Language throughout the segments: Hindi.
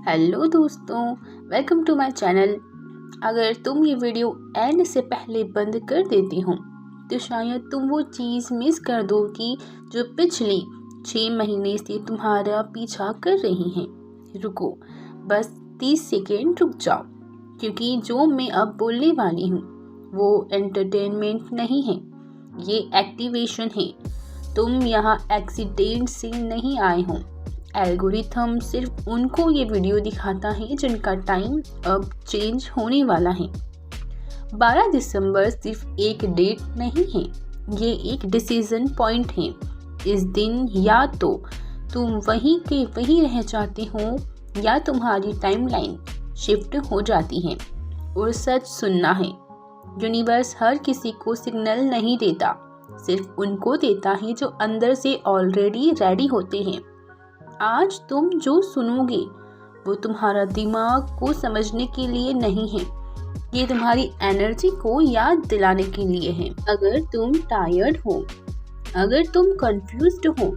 हेलो दोस्तों, वेलकम टू माय चैनल। अगर तुम ये वीडियो एंड से पहले बंद कर देती हो तो शायद तुम वो चीज़ मिस कर दो कि जो पिछले 6 महीने से तुम्हारा पीछा कर रही हैं। रुको, बस 30 सेकेंड रुक जाओ, क्योंकि जो मैं अब बोलने वाली हूँ वो एंटरटेनमेंट नहीं है, ये एक्टिवेशन है। तुम यहाँ एक्सीडेंट से नहीं आए हो। एल्गोरिथम सिर्फ उनको ये वीडियो दिखाता है जिनका टाइम अब चेंज होने वाला है। 12 दिसंबर सिर्फ एक डेट नहीं है, ये एक डिसीजन पॉइंट है। इस दिन या तो तुम वहीं के वहीं रह जाते हो या तुम्हारी टाइमलाइन शिफ्ट हो जाती है। और सच सुनना है, यूनिवर्स हर किसी को सिग्नल नहीं देता, सिर्फ उनको देता है जो अंदर से ऑलरेडी रेडी होते हैं। आज तुम जो सुनोगे वो तुम्हारा दिमाग को समझने के लिए नहीं है, ये तुम्हारी एनर्जी को याद दिलाने के लिए है। अगर तुम टायर्ड हो, अगर तुम कंफ्यूज्ड हो,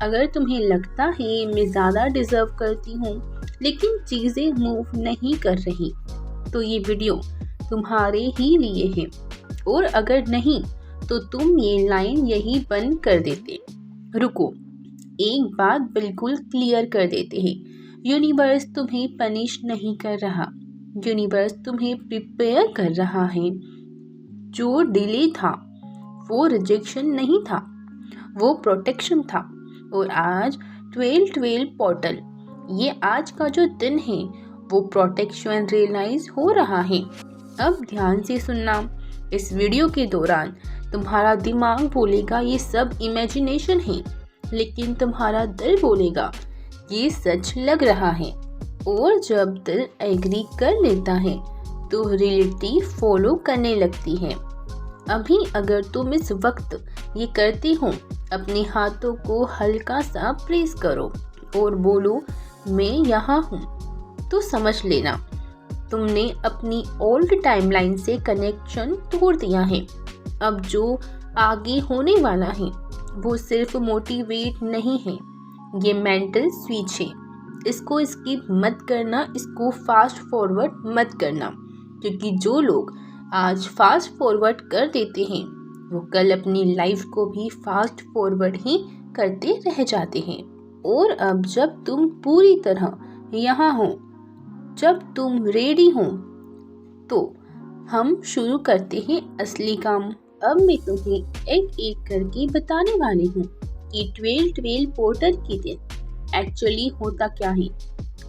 अगर तुम्हें लगता है मैं ज़्यादा डिजर्व करती हूँ लेकिन चीज़ें मूव नहीं कर रही, तो ये वीडियो तुम्हारे ही लिए है। और अगर नहीं तो तुम ये लाइन यही बंद कर देते। रुको, एक बात बिल्कुल क्लियर कर देते हैं, यूनिवर्स तुम्हें पनिश नहीं कर रहा, यूनिवर्स तुम्हें प्रिपेयर कर रहा है। जो डिले था वो रिजेक्शन नहीं था, वो प्रोटेक्शन था। और आज 12-12 पोर्टल, ये आज का जो दिन है वो प्रोटेक्शन रियलाइज हो रहा है। अब ध्यान से सुनना, इस वीडियो के दौरान तुम्हारा दिमाग बोलेगा ये सब इमेजिनेशन है, लेकिन तुम्हारा दिल बोलेगा ये सच लग रहा है। और जब दिल एग्री कर लेता है तो रियलिटी फॉलो करने लगती है। अभी अगर तुम इस वक्त ये करते हो, अपने हाथों को हल्का सा प्रेस करो और बोलो मैं यहाँ हूँ, तो समझ लेना तुमने अपनी ओल्ड टाइमलाइन से कनेक्शन तोड़ दिया है। अब जो आगे होने वाला है वो सिर्फ मोटिवेट नहीं है, ये मेंटल स्विच है। इसको स्किप मत करना, इसको फास्ट फॉरवर्ड मत करना, क्योंकि जो लोग आज फास्ट फॉरवर्ड कर देते हैं वो कल अपनी लाइफ को भी फास्ट फॉरवर्ड ही करते रह जाते हैं। और अब जब तुम पूरी तरह यहाँ हो, जब तुम रेडी हो, तो हम शुरू करते हैं असली काम। अब मैं तुम्हें एक एक करके बताने वाली हूँ कि 12-12 पोर्टल के दिन एक्चुअली होता क्या है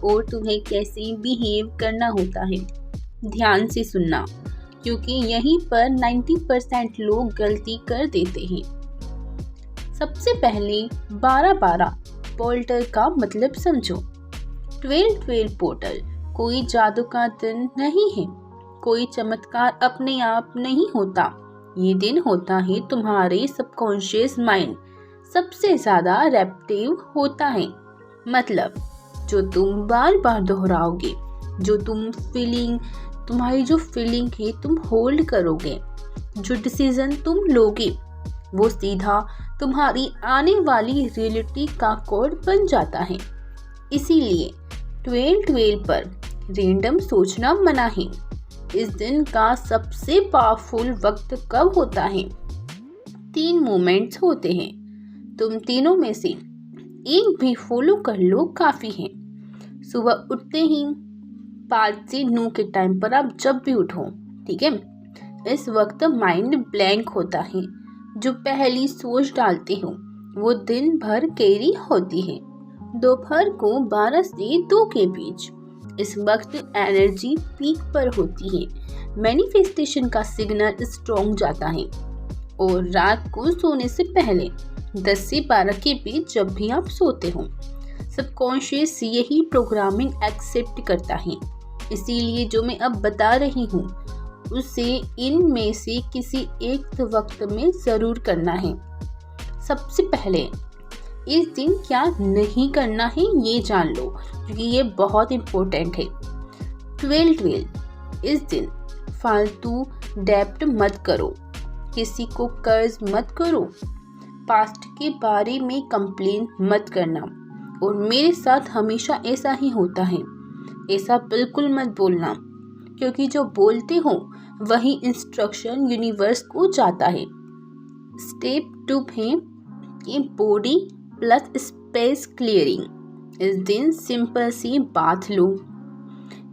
और तुम्हें कैसे बिहेव करना होता है। ध्यान से सुनना, क्योंकि यहीं पर 90% लोग गलती कर देते हैं। सबसे पहले 12-12 पोर्टल का मतलब समझो। 12-12 पोर्टल कोई जादू का दिन नहीं है, कोई चमत्कार अपने आप नहीं होता। ये दिन होता है तुम्हारे सबकॉन्शियस माइंड सबसे ज़्यादा रेप्टिव होता है। मतलब जो तुम बार बार दोहराओगे, जो तुम्हारी जो फीलिंग है तुम होल्ड करोगे, जो डिसीजन तुम लोगे वो सीधा तुम्हारी आने वाली रियलिटी का कोड बन जाता है। इसीलिए 12-12 पर रैंडम सोचना मना है। इस दिन का सबसे पावरफुल वक्त कब होता है? 3 मोमेंट्स होते हैं, तुम तीनों में से एक भी फॉलो कर लो काफ़ी है। सुबह उठते ही 5 से 9 के टाइम पर आप जब भी उठो, ठीक है, इस वक्त माइंड ब्लैंक होता है। जो पहली सोच डालते हो वो दिन भर कैरी होती है। दोपहर को 12 से 2 के बीच इस वक्त एनर्जी पीक पर होती है, मैनिफेस्टेशन का सिग्नल स्ट्रॉन्ग जाता है। और रात को सोने से पहले 10 से 12 के बीच जब भी आप सोते हो, सबकॉन्शियस यही प्रोग्रामिंग एक्सेप्ट करता है। इसीलिए जो मैं अब बता रही हूँ उसे इनमें से किसी एक वक्त में ज़रूर करना है। सबसे पहले इस दिन क्या नहीं करना है ये जान लो, क्योंकि ये बहुत इम्पोर्टेंट है। 12-12 इस दिन फालतू डेब्ट मत करो, किसी को कर्ज मत करो, पास्ट के बारे में कंप्लेन मत करना। और मेरे साथ हमेशा ऐसा ही होता है, ऐसा बिल्कुल मत बोलना, क्योंकि जो बोलते हो वही इंस्ट्रक्शन यूनिवर्स को जाता है। स्टेप 2 है कि बॉडी प्लस स्पेस क्लियरिंग। इस दिन सिंपल सी बात लो,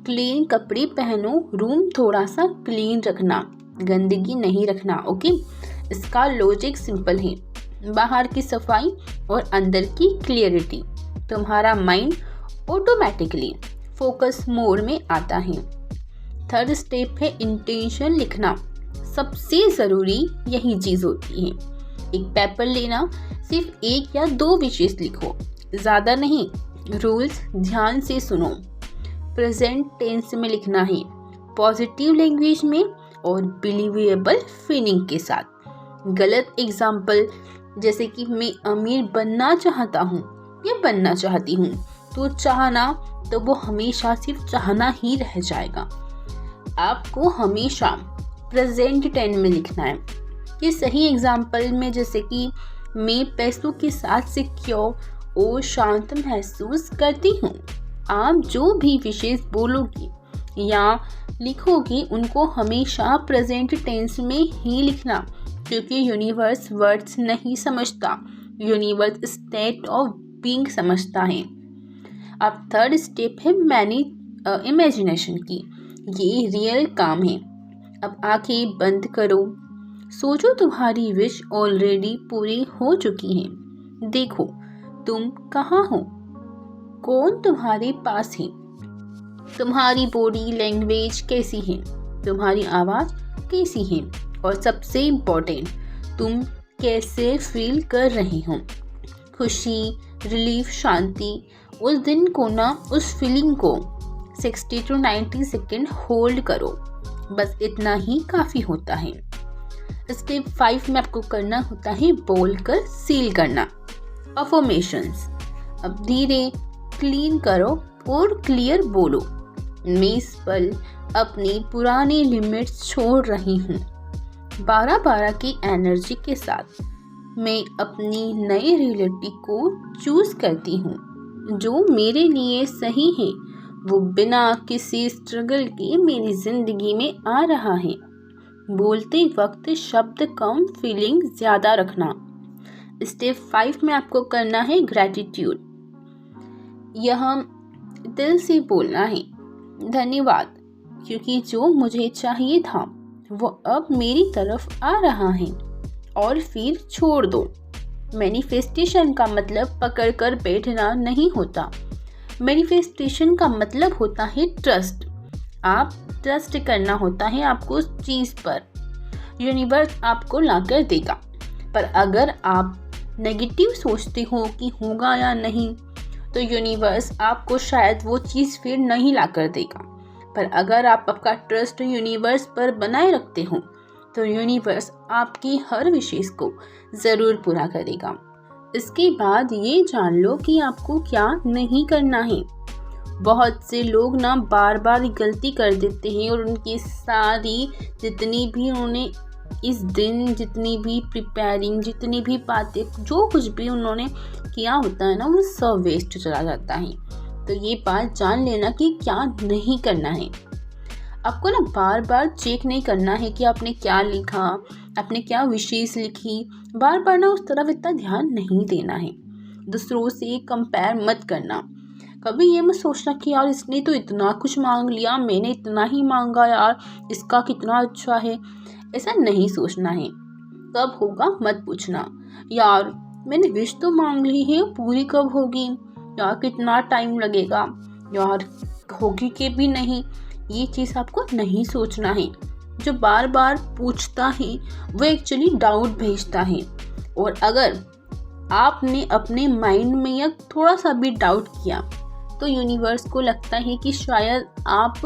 क्लीन कपड़े पहनो, रूम थोड़ा सा क्लीन रखना, गंदगी नहीं रखना। ओके, इसका लॉजिक सिंपल है, बाहर की सफाई और अंदर की क्लियरिटी। तुम्हारा माइंड ऑटोमेटिकली फोकस मोड में आता है। थर्ड स्टेप है इंटेंशन लिखना। सबसे ज़रूरी यही चीज़ होती है। एक पेपर लेना, सिर्फ 1 या 2 विशेष लिखो, ज़्यादा नहीं। रूल्स ध्यान से सुनो। प्रेजेंट टेंस में लिखना है, पॉजिटिव लैंग्वेज में और बिलीवेबल फीलिंग के साथ। गलत एग्जाम्पल जैसे कि मैं अमीर बनना चाहता हूँ या बनना चाहती हूँ, तो चाहना तो वो हमेशा सिर्फ चाहना ही रह जाएगा। आपको हमेशा प्रेजेंट टेंस में लिखना है। ये सही एग्जाम्पल में जैसे कि मैं पैसों के साथ सिक्योर और शांत महसूस करती हूँ। आप जो भी विशेष बोलोगे या लिखोगे उनको हमेशा प्रेजेंट टेंस में ही लिखना, क्योंकि यूनिवर्स वर्ड्स नहीं समझता, यूनिवर्स स्टेट ऑफ बीइंग समझता है। अब थर्ड स्टेप है मैनेज इमेजिनेशन की। ये रियल काम है। अब आंखें बंद करो, सोचो तुम्हारी विश ऑलरेडी पूरी हो चुकी है। देखो तुम कहाँ हो, कौन तुम्हारे पास है, तुम्हारी बॉडी लैंग्वेज कैसी है, तुम्हारी आवाज़ कैसी है, और सबसे इम्पोर्टेंट तुम कैसे फील कर रहे हो। खुशी, रिलीफ, शांति, उस दिन को ना, उस फीलिंग को 60 to 90 सेकेंड होल्ड करो। बस इतना ही काफ़ी होता है। स्टेप 5 में आपको करना होता है बोलकर सील करना, अफर्मेशंस। अब धीरे क्लीन करो और क्लियर बोलो, मैं इस पल अपनी पुरानी लिमिट्स छोड़ रही हूँ। 12-12 की एनर्जी के साथ मैं अपनी नई रियलिटी को चूज करती हूँ, जो मेरे लिए सही है, वो बिना किसी स्ट्रगल के मेरी जिंदगी में आ रहा है। बोलते वक्त शब्द कम, फीलिंग ज़्यादा रखना। स्टेप 5 में आपको करना है ग्रैटिट्यूड। यह दिल से बोलना है, धन्यवाद, क्योंकि जो मुझे चाहिए था वो अब मेरी तरफ आ रहा है। और फिर छोड़ दो। मैनिफेस्टेशन का मतलब पकड़ कर बैठना नहीं होता। मैनिफेस्टेशन का मतलब होता है ट्रस्ट। आप ट्रस्ट करना होता है आपको उस चीज़ पर, यूनिवर्स आपको लाकर देगा। पर अगर आप नेगेटिव सोचते हो कि होगा या नहीं, तो यूनिवर्स आपको शायद वो चीज़ फिर नहीं लाकर देगा। पर अगर आप आपका ट्रस्ट यूनिवर्स पर बनाए रखते हो, तो यूनिवर्स आपकी हर विशेष को ज़रूर पूरा करेगा। इसके बाद ये जान लो कि आपको क्या नहीं करना है। बहुत से लोग ना बार बार गलती कर देते हैं और उनकी सारी जितनी भी उन्होंने इस दिन जितनी भी प्रिपेयरिंग, जितनी भी बातें, जो कुछ भी उन्होंने किया होता है ना, वो सब वेस्ट चला जाता है। तो ये बात जान लेना कि क्या नहीं करना है। आपको ना बार बार चेक नहीं करना है कि आपने क्या लिखा, आपने क्या विशेष लिखी। बार बार ना उस तरफ इतना ध्यान नहीं देना है। दूसरों से कंपेयर मत करना। कभी ये मत सोचना कि यार इसने तो इतना कुछ मांग लिया, मैंने इतना ही मांगा, यार इसका कितना अच्छा है। ऐसा नहीं सोचना है। कब होगा मत पूछना, यार मैंने विश तो मांग ली है, पूरी कब होगी, यार कितना टाइम लगेगा, यार होगी कि भी नहीं। ये चीज़ आपको नहीं सोचना है। जो बार बार पूछता है वो एक्चुअली डाउट भेजता है। और अगर आपने अपने माइंड में या थोड़ा सा भी डाउट किया, तो यूनिवर्स को लगता है कि शायद आप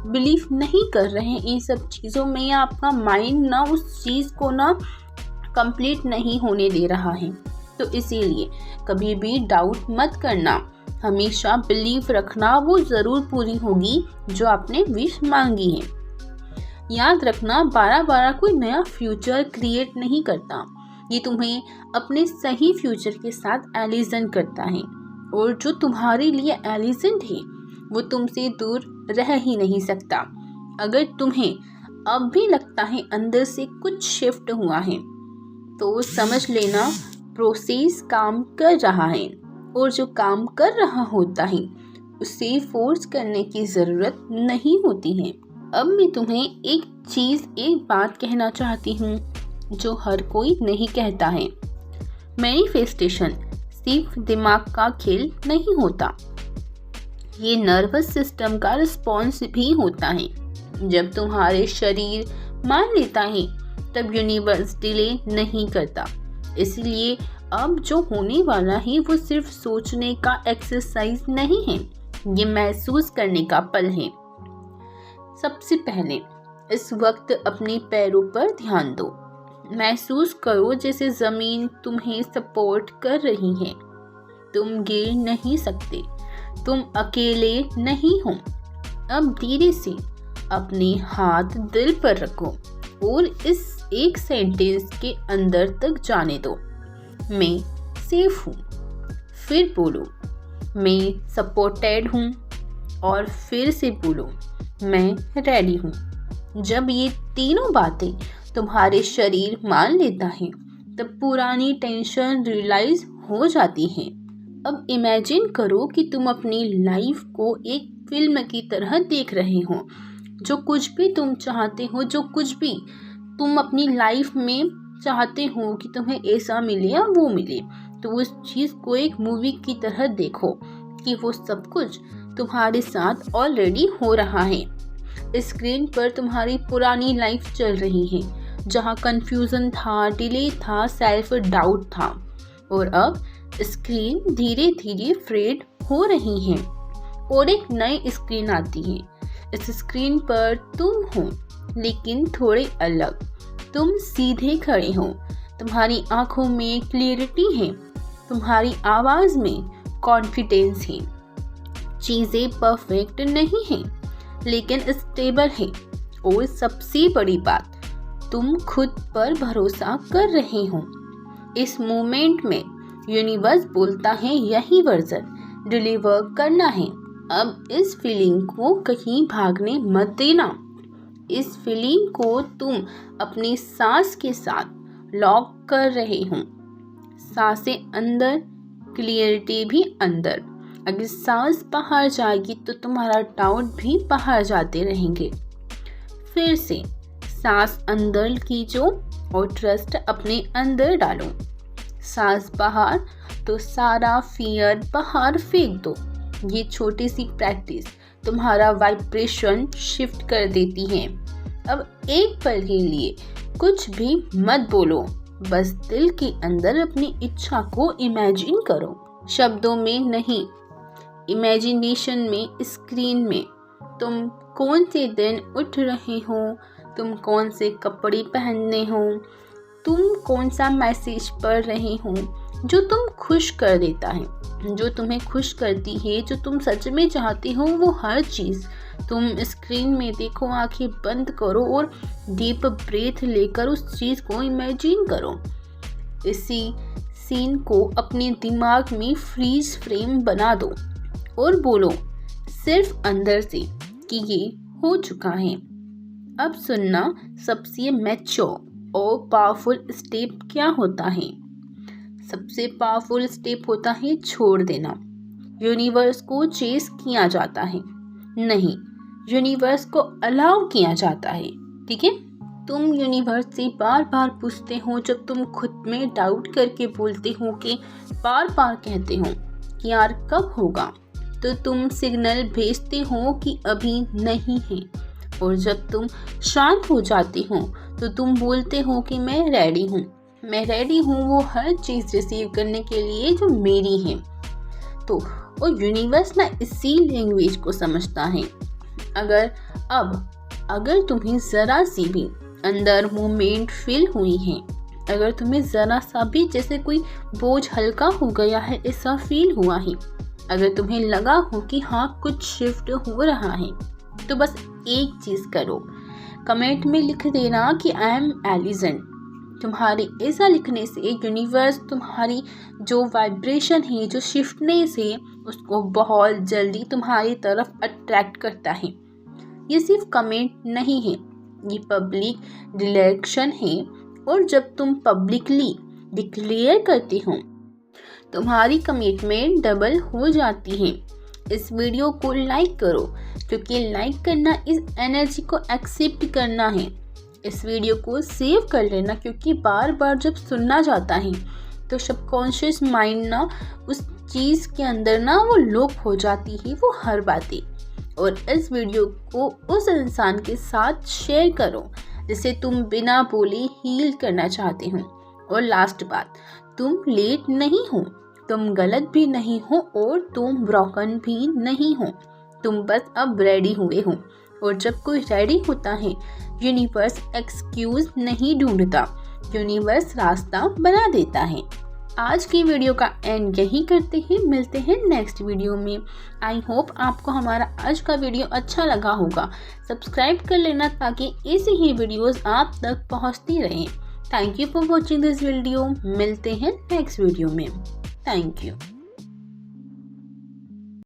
बिलीव नहीं कर रहे हैं इन सब चीज़ों में, या आपका माइंड ना उस चीज़ को ना कंप्लीट नहीं होने दे रहा है। तो इसीलिए कभी भी डाउट मत करना, हमेशा बिलीव रखना, वो ज़रूर पूरी होगी जो आपने विश मांगी है। याद रखना, 12-12 कोई नया फ्यूचर क्रिएट नहीं करता, ये तुम्हें अपने सही फ्यूचर के साथ एलिजन करता है। और जो तुम्हारे लिए एलिजेंट है वो तुमसे दूर रह ही नहीं सकता। अगर तुम्हें अब भी लगता है अंदर से कुछ शिफ्ट हुआ है तो समझ लेना प्रोसेस काम कर रहा है, और जो काम कर रहा होता है उसे फोर्स करने की ज़रूरत नहीं होती है। अब मैं तुम्हें एक बात कहना चाहती हूँ जो हर कोई नहीं कहता है। मैनिफेस्टेशन सिर्फ दिमाग का खेल नहीं होता, ये नर्वस सिस्टम का रिस्पॉन्स भी होता है। जब तुम्हारे शरीर मान लेता है तब यूनिवर्स डिले नहीं करता। इसलिए अब जो होने वाला है वो सिर्फ सोचने का एक्सरसाइज नहीं है, ये महसूस करने का पल है। सबसे पहले इस वक्त अपने पैरों पर ध्यान दो। महसूस करो जैसे ज़मीन तुम्हें सपोर्ट कर रही है। तुम गिर नहीं सकते, तुम अकेले नहीं हो। अब धीरे से अपने हाथ दिल पर रखो और इस एक सेंटेंस के अंदर तक जाने दो। मैं सेफ हूँ। फिर बोलो मैं सपोर्टेड हूँ, और फिर से बोलो मैं रेडी हूँ। जब ये तीनों बातें तुम्हारे शरीर मान लेता है तब पुरानी टेंशन रियलाइज हो जाती है। अब इमेजिन करो कि तुम अपनी लाइफ को एक फिल्म की तरह देख रहे हो। जो कुछ भी तुम चाहते हो, जो कुछ भी तुम अपनी लाइफ में चाहते हो कि तुम्हें ऐसा मिले या वो मिले, तो उस चीज़ को एक मूवी की तरह देखो कि वो सब कुछ तुम्हारे साथ ऑलरेडी हो रहा है। स्क्रीन पर तुम्हारी पुरानी लाइफ चल रही है जहाँ कंफ्यूजन था, डिले था, सेल्फ डाउट था, और अब स्क्रीन धीरे धीरे फेड हो रही है और एक नई स्क्रीन आती है। इस स्क्रीन पर तुम हो, लेकिन थोड़े अलग। तुम सीधे खड़े हो, तुम्हारी आंखों में क्लियरिटी है, तुम्हारी आवाज़ में कॉन्फिडेंस है। चीज़ें परफेक्ट नहीं हैं, लेकिन स्टेबल है, और सबसे बड़ी बात, तुम खुद पर भरोसा कर रहे हो। इस मोमेंट में यूनिवर्स बोलता है यही वर्जन डिलीवर करना है। अब इस फीलिंग को कहीं भागने मत देना। इस फीलिंग को तुम अपनी सांस के साथ लॉक कर रहे हो। सांसें अंदर, क्लियरिटी भी अंदर। अगर सांस बाहर जाएगी तो तुम्हारा डाउट भी बाहर जाते रहेंगे। फिर से सांस अंदर खींचो और ट्रस्ट अपने अंदर डालो। सांस बाहर तो सारा फियर बाहर फेंक दो। ये छोटी सी प्रैक्टिस तुम्हारा वाइब्रेशन शिफ्ट कर देती है। अब एक पल के लिए कुछ भी मत बोलो, बस दिल के अंदर अपनी इच्छा को इमेजिन करो। शब्दों में नहीं, इमेजिनेशन में, स्क्रीन में। तुम कौन से दिन उठ रहे हो, तुम कौन से कपड़े पहनने हो, तुम कौन सा मैसेज पढ़ रहे हो जो तुम खुश कर देता है, जो तुम्हें खुश करती है, जो तुम सच में चाहती हो। वो हर चीज़ तुम स्क्रीन में देखो। आंखें बंद करो और डीप ब्रेथ लेकर उस चीज़ को इमेजिन करो। इसी सीन को अपने दिमाग में फ्रीज फ्रेम बना दो और बोलो सिर्फ अंदर से कि ये हो चुका है। अब सुनना, सबसे मैच्योर और पावरफुल स्टेप क्या होता है। सबसे पावरफुल स्टेप होता है छोड़ देना। यूनिवर्स को चेस किया जाता है नहीं, यूनिवर्स को अलाउ किया जाता है। ठीक है, तुम यूनिवर्स से बार बार पूछते हो, जब तुम खुद में डाउट करके बोलते हो, कि बार बार कहते हो कि यार कब होगा, तो तुम सिग्नल भेजते हो कि अभी नहीं है। और जब तुम शांत हो जाते हो तो तुम बोलते हो कि मैं रेडी हूँ, मैं रेडी हूँ वो हर चीज़ रिसीव करने के लिए जो मेरी है। तो और यूनिवर्स ना इसी लैंग्वेज को समझता है। अगर तुम्हें ज़रा सी भी अंदर मोमेंट फील हुई है, अगर तुम्हें ज़रा सा भी जैसे कोई बोझ हल्का हो गया है ऐसा फील हुआ है, अगर तुम्हें लगा हो कि हाँ कुछ शिफ्ट हो रहा है, तो बस एक चीज़ करो, कमेंट में लिख देना कि आई एम एलिजेंट। तुम्हारे ऐसा लिखने से यूनिवर्स तुम्हारी जो वाइब्रेशन है, जो शिफ्टनेस है, उसको बहुत जल्दी तुम्हारी तरफ अट्रैक्ट करता है। ये सिर्फ कमेंट नहीं है, ये पब्लिक डिक्लेरेशन है। और जब तुम पब्लिकली डिक्लेयर करते हो, तुम्हारी कमिटमेंट डबल हो जाती है। इस वीडियो को लाइक करो, क्योंकि लाइक करना इस एनर्जी को एक्सेप्ट करना है। इस वीडियो को सेव कर लेना, क्योंकि बार बार जब सुनना जाता है तो सबकॉन्शियस माइंड ना उस चीज़ के अंदर ना वो लॉक हो जाती है, वो हर बातें। और इस वीडियो को उस इंसान के साथ शेयर करो जिसे तुम बिना बोले हील करना चाहते हो। और लास्ट बात, तुम लेट नहीं हो, तुम गलत भी नहीं हो और तुम ब्रोकन भी नहीं हो। तुम बस अब रेडी हुए हो। और जब कोई रेडी होता है, यूनिवर्स एक्सक्यूज नहीं ढूंढता, यूनिवर्स रास्ता बना देता है। आज की वीडियो का एंड यही करते हैं, मिलते हैं नेक्स्ट वीडियो में। आई होप आपको हमारा आज का वीडियो अच्छा लगा होगा। सब्सक्राइब कर लेना ताकि ऐसे ही वीडियोस आप तक पहुंचती रहें। Thank you for watching this video. मिलते हैं नेक्स्ट वीडियो में। Thank you.